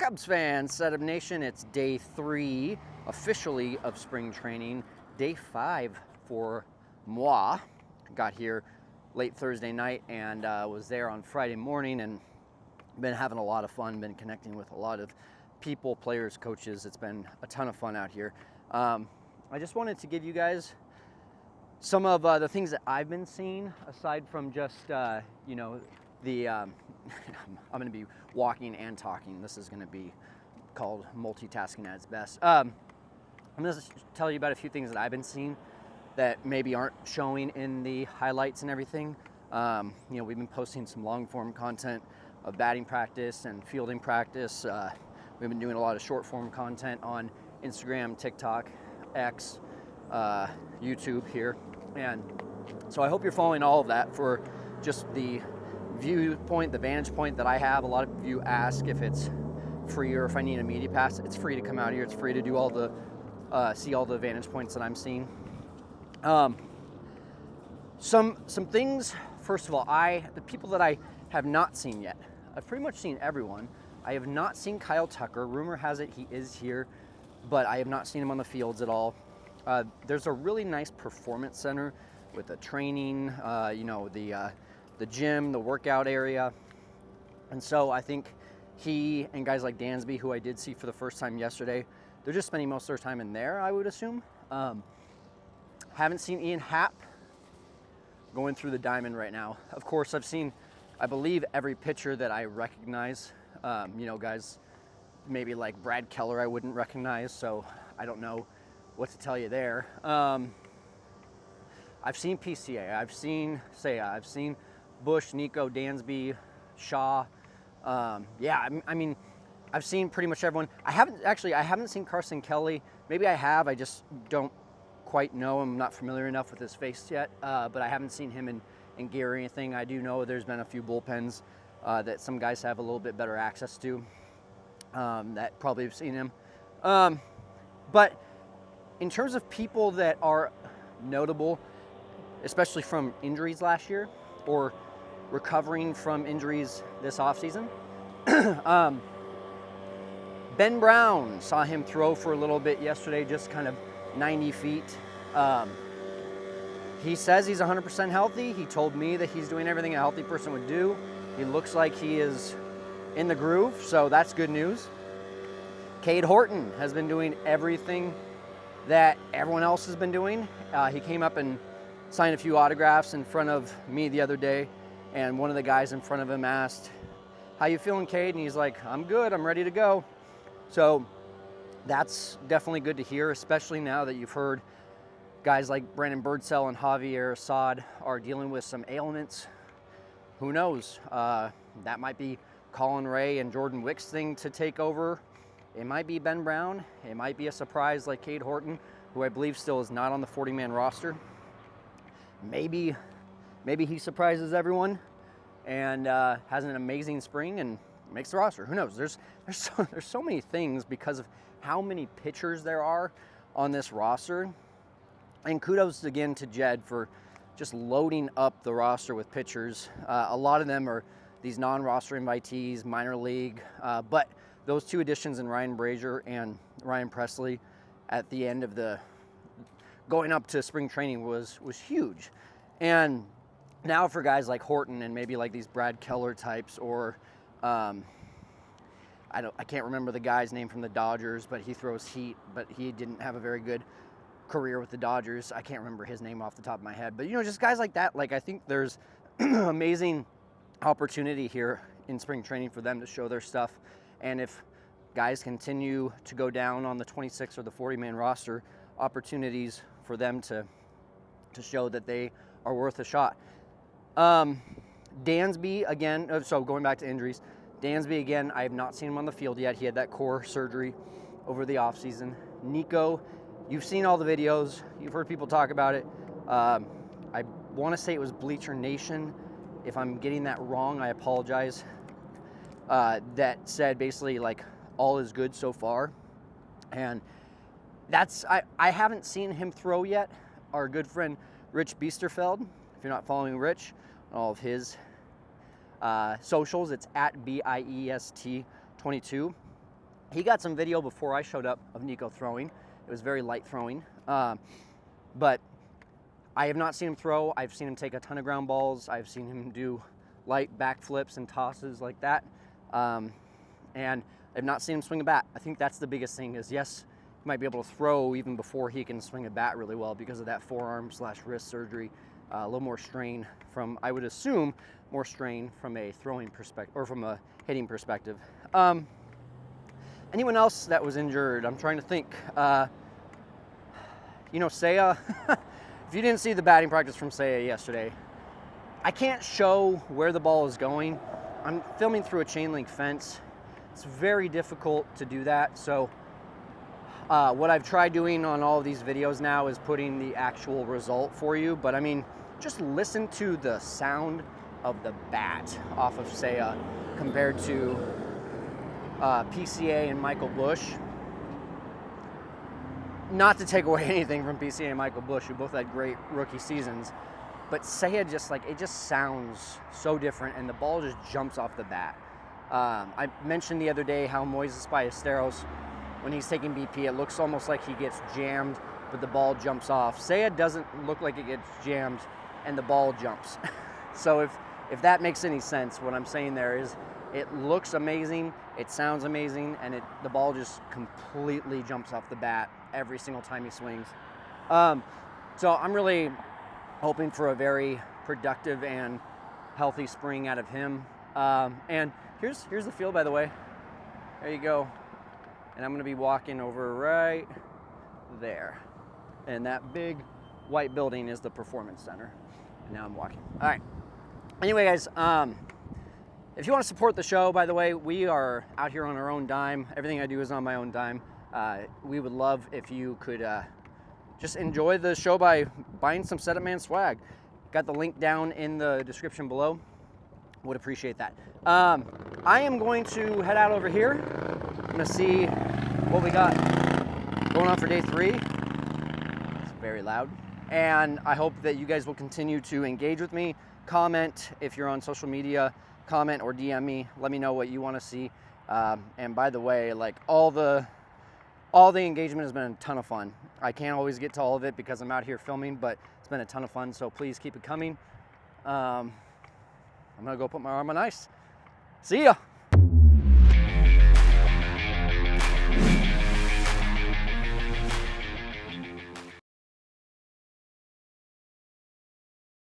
Cubs fans, Setup Nation, it's day 3 officially of spring training, day 5 for moi. Got here late Thursday night and was there on Friday morning and been having a lot of fun, been connecting with a lot of people, players, coaches. It's been a ton of fun out here. I just wanted to give you guys some of the things that I've been seeing aside from just, I'm going to be walking and talking. This is going to be called multitasking at its best. I'm going to tell you about a few things that I've been seeing that maybe aren't showing in the highlights and everything. We've been posting some long form content of batting practice and fielding practice. We've been doing a lot of short form content on Instagram, TikTok, X, YouTube here. And so I hope you're following all of that for just the viewpoint, the vantage point that I have. A lot of you ask if it's free or if I need a media pass. It's free to come out here. It's free to do all the, see all the vantage points that I'm seeing. Some things, first of all, the people that I have not seen yet, I've pretty much seen everyone. I have not seen Kyle Tucker. Rumor has it he is here, but I have not seen him on the fields at all. There's a really nice performance center with the training, the gym, the workout area. And so I think he and guys like Dansby, who I did see for the first time yesterday, they're just spending most of their time in there, I would assume. Haven't seen Ian Happ going through the diamond right now. Of course, I've seen, I believe, every pitcher that I recognize. Guys maybe like Brad Keller I wouldn't recognize, so I don't know what to tell you there. I've seen PCA, I've seen Seiya, I've seen Bush, Nico, Dansby, Shaw. I've seen pretty much everyone. I haven't seen Carson Kelly. Maybe I have, I just don't quite know. I'm not familiar enough with his face yet, but I haven't seen him in gear or anything. I do know there's been a few bullpens that some guys have a little bit better access to that probably have seen him. But in terms of people that are notable, especially from injuries last year or recovering from injuries this offseason, Ben Brown, saw him throw for a little bit yesterday, just kind of 90 feet. He says he's 100% healthy. He told me that he's doing everything a healthy person would do. He looks like he is in the groove, so that's good news. Cade Horton has been doing everything that everyone else has been doing. He came up and signed a few autographs in front of me the other day, and one of the guys in front of him asked, "How you feeling, Cade?" And he's like, "I'm good, I'm ready to go." So that's definitely good to hear, especially now that you've heard guys like Brandon Birdsell and Javier Assad are dealing with some ailments. Who knows? That might be Colin Ray and Jordan Wick's thing to take over. It might be Ben Brown. It might be a surprise like Cade Horton, who I believe still is not on the 40-man roster. Maybe he surprises everyone and has an amazing spring and makes the roster. Who knows? There's so many things because of how many pitchers there are on this roster. And kudos again to Jed for just loading up the roster with pitchers. A lot of them are these non-roster invitees, minor league, but those two additions in Ryan Brazier and Ryan Presley at the end of the going up to spring training was huge. And now for guys like Horton and maybe like these Brad Keller types, or I can't remember the guy's name from the Dodgers, but he throws heat, but he didn't have a very good career with the Dodgers. I can't remember his name off the top of my head, but just guys like that. Like, I think there's amazing opportunity here in spring training for them to show their stuff. And if guys continue to go down on the 26 or the 40-man roster, opportunities for them to show that they are worth a shot. Dansby, again, so going back to injuries, Dansby, again, I have not seen him on the field yet. He had that core surgery over the offseason. Nico, you've seen all the videos. You've heard people talk about it. I want to say it was Bleacher Nation. If I'm getting that wrong, I apologize. That said basically like all is good so far. And that's, I haven't seen him throw yet. Our good friend Rich Biesterfeld, if you're not following Rich, all of his socials, it's at BIEST22. He got some video before I showed up of Nico throwing. It was very light throwing, but I have not seen him throw. I've seen him take a ton of ground balls. I've seen him do light backflips and tosses like that, and I've not seen him swing a bat. I think that's the biggest thing is, yes, he might be able to throw even before he can swing a bat really well because of that forearm/wrist surgery. A little more strain from, I would assume, more strain from a throwing perspective or from a hitting perspective. Anyone else that was injured? I'm trying to think. Seiya, if you didn't see the batting practice from Seiya yesterday, I can't show where the ball is going. I'm filming through a chain link fence. It's very difficult to do that. So what I've tried doing on all of these videos now is putting the actual result for you. But I mean, just listen to the sound of the bat off of Seiya compared to PCA and Michael Busch. Not to take away anything from PCA and Michael Busch, who both had great rookie seasons, but Seiya it just sounds so different, and the ball just jumps off the bat. I mentioned the other day how Moises Ballesteros, when he's taking BP, it looks almost like he gets jammed, but the ball jumps off. Seiya doesn't look like it gets jammed, and the ball jumps. So if that makes any sense, what I'm saying there is it looks amazing, it sounds amazing, and the ball just completely jumps off the bat every single time he swings. So I'm really hoping for a very productive and healthy spring out of him. And here's the field, by the way. There you go. And I'm going to be walking over right there. And that big white building is the Performance Center. And now I'm walking. All right. Anyway, guys, if you want to support the show, by the way, we are out here on our own dime. Everything I do is on my own dime. We would love if you could just enjoy the show by buying some Setup Man swag. Got the link down in the description below. Would appreciate that. I am going to head out over here. I'm going to see what we got going on for day 3. It's very loud. And I hope that you guys will continue to engage with me. Comment if you're on social media. Comment or DM me. Let me know what you want to see. And by the way, like all the engagement has been a ton of fun. I can't always get to all of it because I'm out here filming, but it's been a ton of fun. So please keep it coming. I'm gonna go put my arm on ice. See ya.